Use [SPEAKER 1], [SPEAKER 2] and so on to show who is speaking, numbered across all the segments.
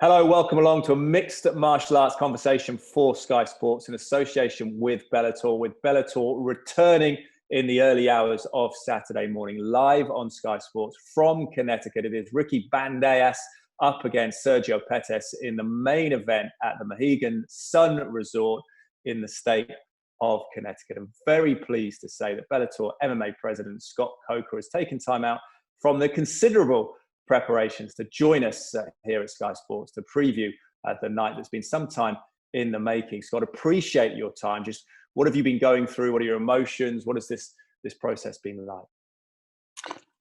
[SPEAKER 1] Hello, welcome along to a mixed martial arts conversation for Sky Sports in association with Bellator returning in the early hours of Saturday morning, live on Sky Sports from Connecticut. It is Ricky Bandejas up against Sergio Pettis in the main event at the Mohegan Sun Resort in the state of Connecticut. I'm very pleased to say that Bellator MMA President Scott Coker has taken time out from the considerable preparations to join us here at Sky Sports to preview the night that's been some time in the making. Scott, appreciate your time. Just what have you been going through? What are your emotions? What has this process been like?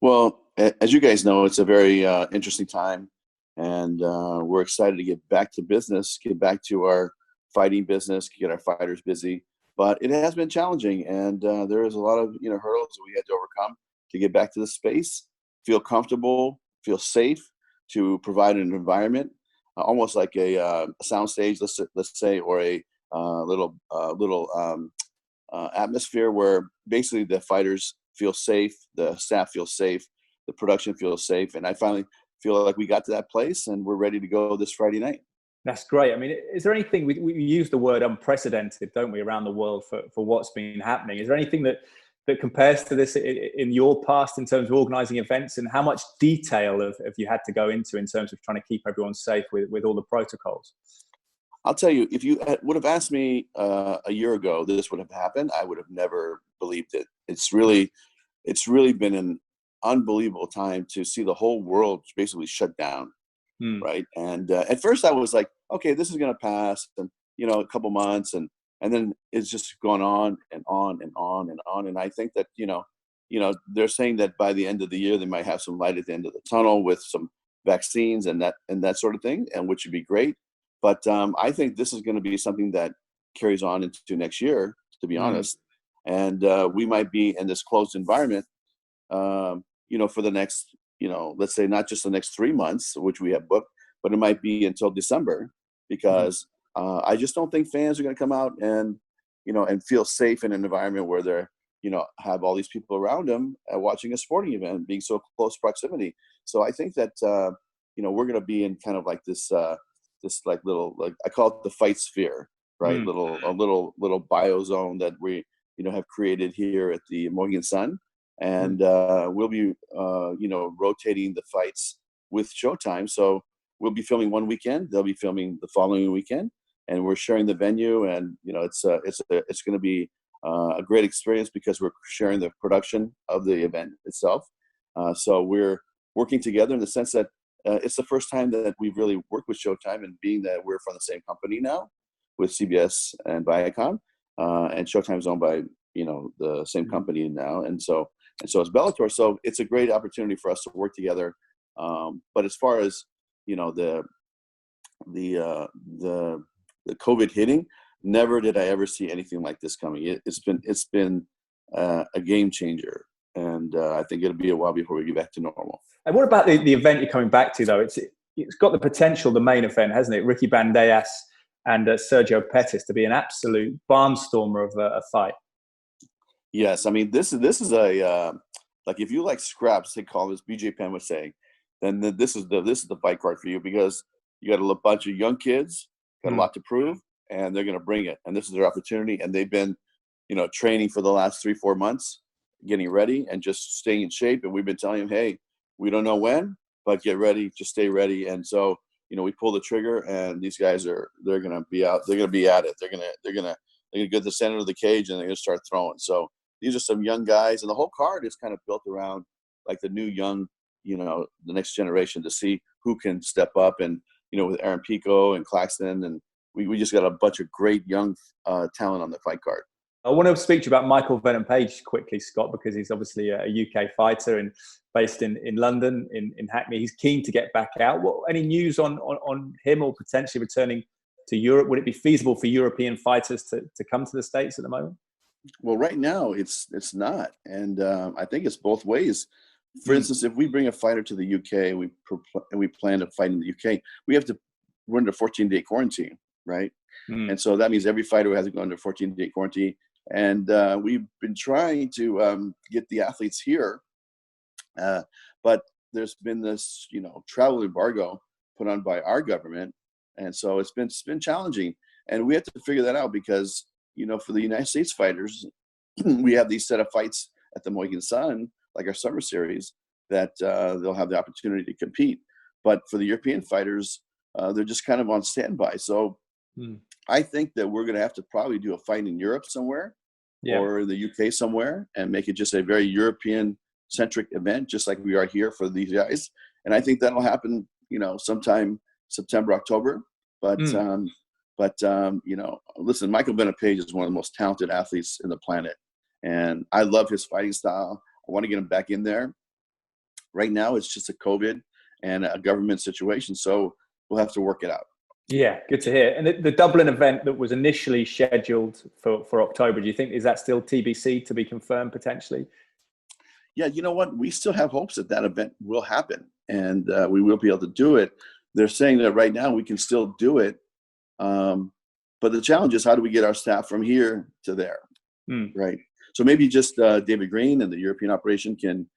[SPEAKER 2] Well, as you guys know, it's a very interesting time, and we're excited to get back to business, get back to our fighting business, get our fighters busy. But it has been challenging, and there is a lot of hurdles that we had to overcome to get back to the space, feel comfortable, feel safe, to provide an environment, almost like a sound stage, let's say, or a little atmosphere where basically the fighters feel safe, the staff feels safe, the production feels safe, and I finally feel like we got to that place and we're ready to go this Friday night.
[SPEAKER 1] That's great. I mean, is there anything, we use the word unprecedented, don't we, around the world for what's been happening? Is there anything that compares to this in your past in terms of organizing events, and how much detail have you had to go into in terms of trying to keep everyone safe with all the protocols?
[SPEAKER 2] I'll tell you, if you would have asked me a year ago this would have happened, I would have never believed it. It's really been an unbelievable time to see the whole world basically shut down, right? And at first I was like, okay, this is going to pass, and a couple months, and then it's just gone on and on and on and on. And I think that, they're saying that by the end of the year, they might have some light at the end of the tunnel with some vaccines and that sort of thing, and which would be great. But I think this is going to be something that carries on into next year, to be honest. And we might be in this closed environment, for the next, let's say not just the next 3 months, which we have booked, but it might be until December, because I just don't think fans are going to come out and, and feel safe in an environment where they're, have all these people around them watching a sporting event, being so close proximity. So I think that, we're going to be in kind of like this like little, like I call it the fight sphere, right? A little biozone that we, have created here at the Mohegan Sun. And we'll be, rotating the fights with Showtime. So we'll be filming one weekend, they'll be filming the following weekend, and we're sharing the venue. And it's going to be a great experience because we're sharing the production of the event itself. So we're working together in the sense that it's the first time that we've really worked with Showtime, and being that we're from the same company now with CBS and Viacom, and Showtime's owned by the same company now, and so is Bellator. So it's a great opportunity for us to work together. But as far as the COVID hitting, never did I ever see anything like this coming. It's been a game changer, and I think it'll be a while before we get back to normal.
[SPEAKER 1] And what about the event you're coming back to, though? It's got the potential, the main event, hasn't it? Ricky Bandejas and Sergio Pettis to be an absolute barnstormer of a fight.
[SPEAKER 2] Yes, I mean this is a like, if you like scraps, they call this, BJ Penn was saying, then this is the fight card for you, because you got a bunch of young kids, got a lot to prove, and they're going to bring it. And this is their opportunity. And they've been, training for the last 3-4 months, getting ready and just staying in shape. And we've been telling them, hey, we don't know when, but get ready, just stay ready. And so, we pull the trigger, and these guys they're going to be out. They're going to be at it. They're going to get to the center of the cage, and they're going to start throwing. So these are some young guys, and the whole card is kind of built around like the new young, the next generation, to see who can step up. And, with Aaron Pico and Claxton, and we just got a bunch of great young talent on the fight card.
[SPEAKER 1] I want to speak to you about Michael Venom Page quickly, Scott, because he's obviously a UK fighter and based in London, in Hackney. He's keen to get back out. Any news on him or potentially returning to Europe? Would it be feasible for European fighters to come to the States at the moment?
[SPEAKER 2] Well, right now it's not, and I think it's both ways. For instance, if we bring a fighter to the UK and we plan to fight in the UK, we have to we're under 14-day quarantine, right? And so that means every fighter has to go under 14-day quarantine. And we've been trying to get the athletes here, but there's been this, travel embargo put on by our government. And so it's been challenging. And we have to figure that out because, for the United States fighters, we have these set of fights at the Mohegan Sun, like our summer series, that they'll have the opportunity to compete. But for the European fighters, they're just kind of on standby. So I think that we're going to have to probably do a fight in Europe somewhere or the UK somewhere and make it just a very European-centric event, just like we are here for these guys. And I think that'll happen, sometime September, October. But, listen, Michael Bennett Page is one of the most talented athletes in the planet. And I love his fighting style. I want to get him back in there. Right now, it's just a COVID and a government situation. So we'll have to work it out. Yeah,
[SPEAKER 1] good to hear. And the Dublin event that was initially scheduled for October, do you think, is that still TBC, to be confirmed potentially?
[SPEAKER 2] Yeah, you know what? We still have hopes that event will happen and we will be able to do it. They're saying that right now we can still do it. But the challenge is, how do we get our staff from here to there? Right. So maybe just David Green and the European operation can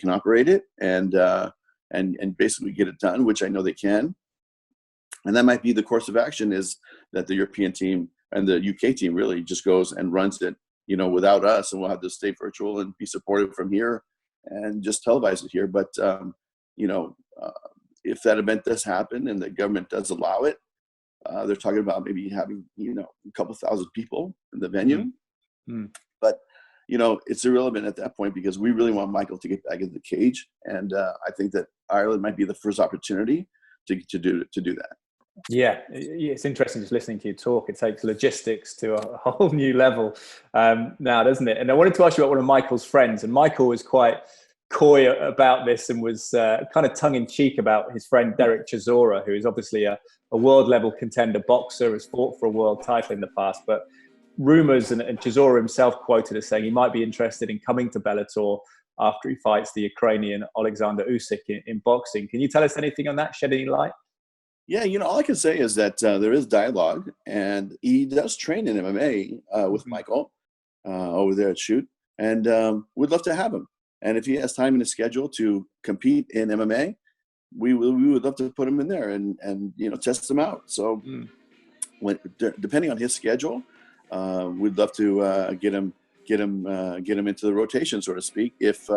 [SPEAKER 2] operate it and basically get it done, which I know they can. And that might be the course of action, is that the European team and the UK team really just goes and runs it, without us, and we'll have to stay virtual and be supported from here and just televise it here. But, if that event does happen and the government does allow it, they're talking about maybe having, a couple thousand people in the venue. But, it's irrelevant at that point because we really want Michael to get back into the cage. And I think that Ireland might be the first opportunity to do that.
[SPEAKER 1] Yeah, it's interesting just listening to you talk. It takes logistics to a whole new level now, doesn't it? And I wanted to ask you about one of Michael's friends. And Michael was quite coy about this and was kind of tongue-in-cheek about his friend Derek Chisora, who is obviously a world-level contender boxer, has fought for a world title in the past. But rumours, and Chisora himself quoted as saying he might be interested in coming to Bellator after he fights the Ukrainian Alexander Usyk in boxing. Can you tell us anything on that? Shed any light?
[SPEAKER 2] Yeah, all I can say is that there is dialogue, and he does train in MMA with Michael over there at Shoot, and we'd love to have him. And if he has time in his schedule to compete in MMA, we would love to put him in there and test him out. So depending on his schedule, we'd love to get him into the rotation, so to speak, if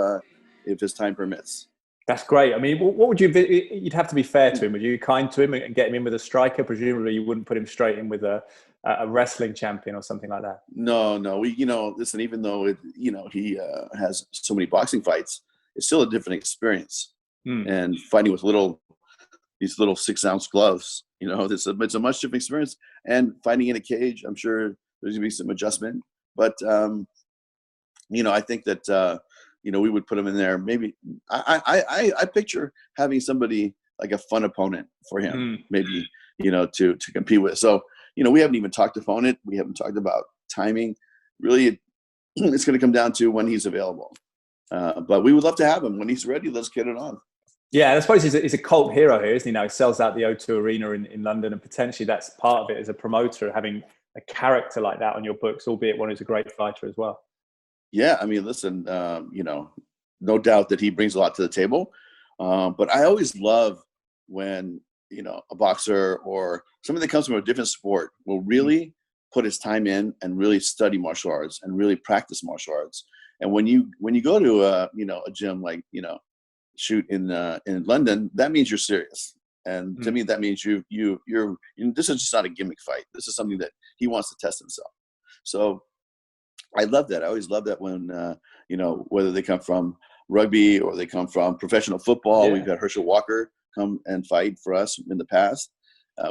[SPEAKER 2] his time permits.
[SPEAKER 1] That's great. I mean, what would you'd have to be fair to him. Would you be kind to him and get him in with a striker? Presumably you wouldn't put him straight in with a wrestling champion or something like that.
[SPEAKER 2] No. We, listen, even though he has so many boxing fights, it's still a different experience. And fighting with these little 6-ounce gloves, it's a much different experience. And fighting in a cage, I'm sure there's gonna be some adjustment. But I think that we would put him in there. Maybe I picture having somebody like a fun opponent for him, maybe, to compete with. So, we haven't even talked opponent. We haven't talked about timing. Really, it's going to come down to when he's available. But we would love to have him when he's ready. Let's get it on.
[SPEAKER 1] Yeah, I suppose he's a cult hero here, isn't he? Now he sells out the O2 Arena in London, and potentially that's part of it as a promoter, having a character like that on your books, albeit one who's a great fighter as well.
[SPEAKER 2] Yeah, I mean, listen, no doubt that he brings a lot to the table. But I always love when, a boxer or somebody that comes from a different sport will really put his time in and really study martial arts and really practice martial arts. And when you go to a gym like, Shoot in London, that means you're serious. And to me, that means you're this is just not a gimmick fight. This is something that he wants to test himself. So I love that. I always love that when, whether they come from rugby or they come from professional football. We've had Herschel Walker come and fight for us in the past,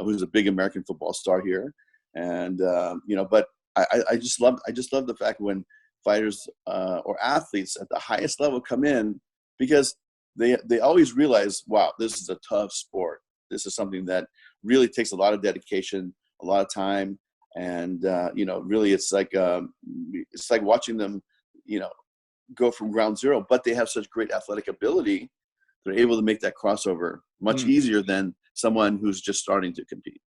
[SPEAKER 2] who's a big American football star here. And, but I just love the fact when fighters or athletes at the highest level come in, because they always realize, wow, this is a tough sport. This is something that really takes a lot of dedication, a lot of time. And, really it's like watching them, go from ground zero, but they have such great athletic ability. They're able to make that crossover much easier than someone who's just starting to compete.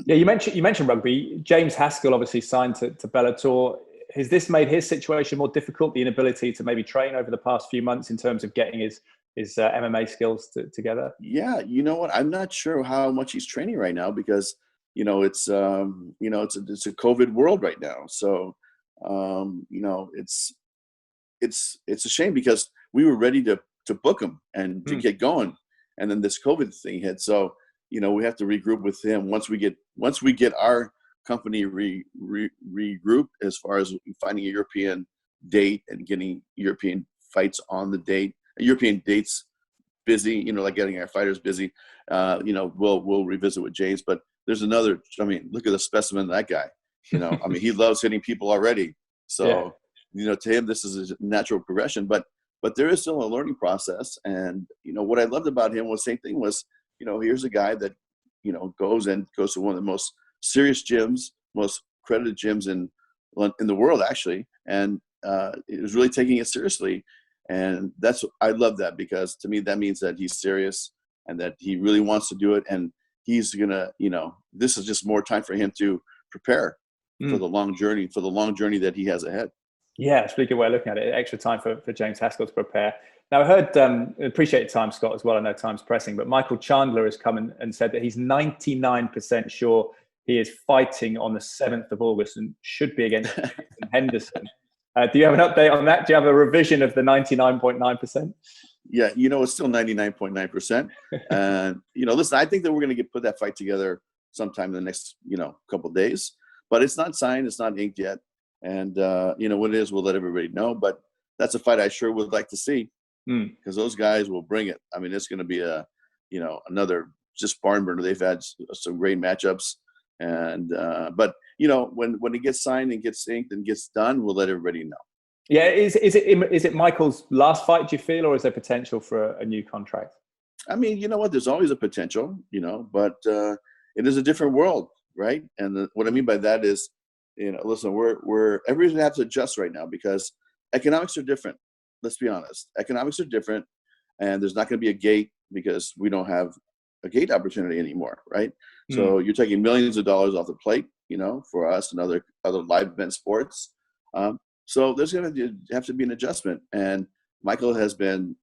[SPEAKER 1] Yeah. You mentioned rugby. James Haskell obviously signed to Bellator. Has this made his situation more difficult, the inability to maybe train over the past few months in terms of getting his MMA skills together?
[SPEAKER 2] Yeah, you know what? I'm not sure how much he's training right now because it's it's a COVID world right now. So it's a shame because we were ready to book him and to get going, and then this COVID thing hit. So we have to regroup with him once we get our company regrouped as far as finding a European date and getting European fights on the date. European dates busy, like getting our fighters busy. We'll revisit with James, but there's another. I mean, look at the specimen of that guy. I mean, he loves hitting people already. So, to him, this is a natural progression. But there is still a learning process. And what I loved about him was the same thing was, here's a guy that goes to one of the most serious gyms, most credited gyms in the world, actually, and is really taking it seriously. And I love that because to me, that means that he's serious and that he really wants to do it. And he's going to, this is just more time for him to prepare for the long journey that he has ahead.
[SPEAKER 1] Yeah, it's a really good way of looking at it. Extra time for James Haskell to prepare. Now, I heard, appreciate your time, Scott, as well. I know time's pressing, but Michael Chandler has come and said that he's 99% sure he is fighting on the 7th of August and should be against Henderson. Do you have an update on that? Do you have a revision of the 99.9%?
[SPEAKER 2] Yeah, it's still 99.9%. And, listen, I think that we're going to put that fight together sometime in the next, couple of days. But it's not signed. It's not inked yet. And, what it is, we'll let everybody know. But that's a fight I sure would like to see because those guys will bring it. I mean, it's going to be another just barn burner. They've had some great matchups. And but when it gets signed and gets inked and gets done, we'll let everybody know.
[SPEAKER 1] Yeah, is it Michael's last fight, do you feel, or is there potential for a new contract?
[SPEAKER 2] I mean, you know what? There's always a potential, but it is a different world, right? And what I mean by that is, listen, we're everybody's gonna have to adjust right now because economics are different. Let's be honest, economics are different, and there's not going to be a gate because we don't have a gate opportunity anymore, right? So you're taking millions of dollars off the plate, for us and other live event sports. So there's going to have to be an adjustment. And Michael has been,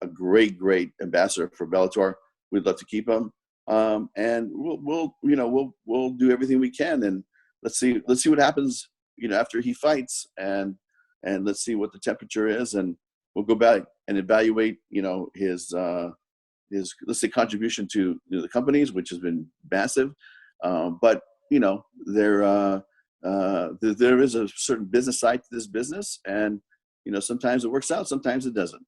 [SPEAKER 2] a great ambassador for Bellator. We'd love to keep him. And we'll do everything we can. And let's see what happens, after he fights and let's see what the temperature is. And we'll go back and evaluate, his let's say contribution to the companies, which has been massive. But there is a certain business side to this business, and sometimes it works out, sometimes it doesn't.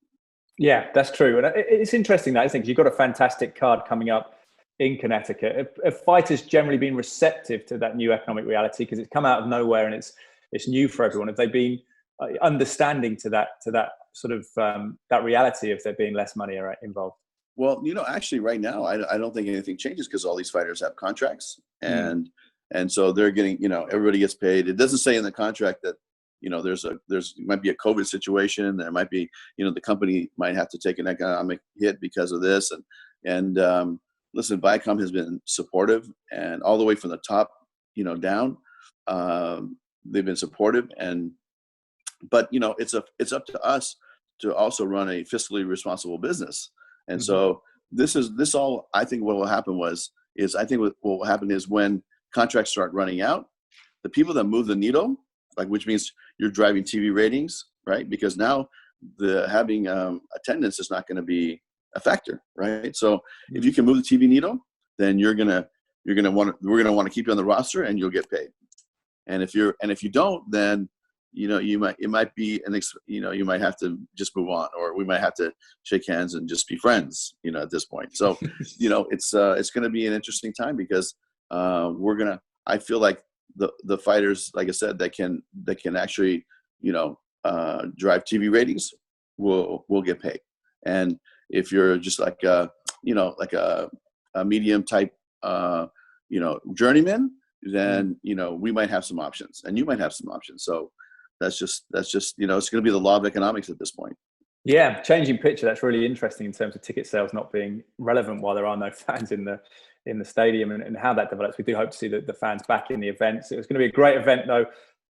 [SPEAKER 1] Yeah, that's true. And it's interesting that I think you've got a fantastic card coming up in Connecticut. Have fighters generally been receptive to that new economic reality because it's come out of nowhere and it's new for everyone? Have they been understanding to that sort of that reality of there being less money involved?
[SPEAKER 2] Well, actually right now, I don't think anything changes because all these fighters have contracts and so they're getting, everybody gets paid. It doesn't say in the contract that, there's might be a COVID situation. There might be, the company might have to take an economic hit because of this. And listen, Viacom has been supportive and all the way from the top, down, they've been supportive but it's up to us to also run a fiscally responsible business. And so this all, I think what will happen is what will happen is when contracts start running out, the people that move the needle, which means you're driving TV ratings, right? Because now having attendance is not going to be a factor, right? So if you can move the TV needle, then we're going to want to keep you on the roster and you'll get paid. And if you don't, then you might have to just move on, or we might have to shake hands and just be friends, at this point. So, it's going to be an interesting time because I feel like the fighters, like I said, that can actually, drive TV ratings will get paid. And if you're just like a medium type, journeyman, then, we might have some options and you might have some options. So, that's just it's going to be the law of economics at this point.
[SPEAKER 1] Yeah, changing picture. That's really interesting in terms of ticket sales not being relevant while there are no fans in the stadium and how that develops. We do hope to see the fans back in the events. It was going to be a great event though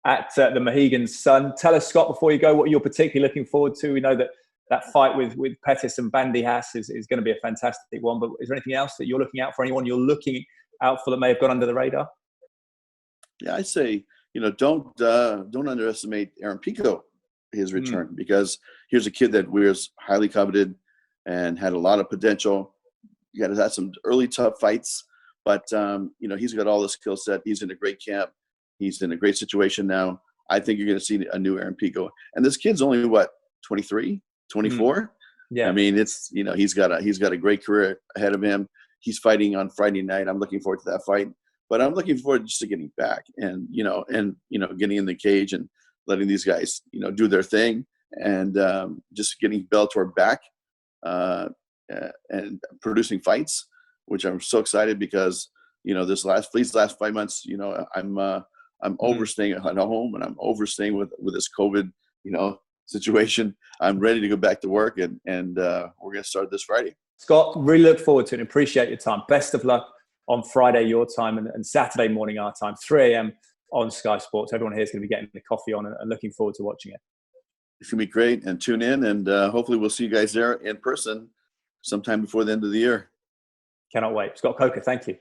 [SPEAKER 1] at the Mohegan Sun. Tell us, Scott, before you go, what you're particularly looking forward to. We know that that fight with Pettis and Bandejas is going to be a fantastic one. But is there anything else that you're looking out for? Anyone you're looking out for that may have gone under the radar?
[SPEAKER 2] Yeah, I'd say, don't underestimate Aaron Pico, his return, because here's a kid that was highly coveted and had a lot of potential. He had some early tough fights, but he's got all the skill set. He's in a great camp. He's in a great situation now. I think you're going to see a new Aaron Pico. And this kid's only 23, 24.
[SPEAKER 1] Yeah.
[SPEAKER 2] I mean, it's he's got a great career ahead of him. He's fighting on Friday night. I'm looking forward to that fight. But I'm looking forward just to getting back and getting in the cage and letting these guys do their thing and just getting Bellator back and producing fights, which I'm so excited because these last 5 months I'm overstaying at home and I'm overstaying with this COVID situation. I'm ready to go back to work and we're going to start this Friday. Scott,
[SPEAKER 1] really look forward to it and appreciate your time. Best of luck on Friday your time and Saturday morning our time, 3 a.m. on Sky Sports. Everyone here is going to be getting the coffee on and looking forward to watching it.
[SPEAKER 2] It's going to be great, and tune in, and hopefully we'll see you guys there in person sometime before the end of the year.
[SPEAKER 1] Cannot wait. Scott Coker, thank you.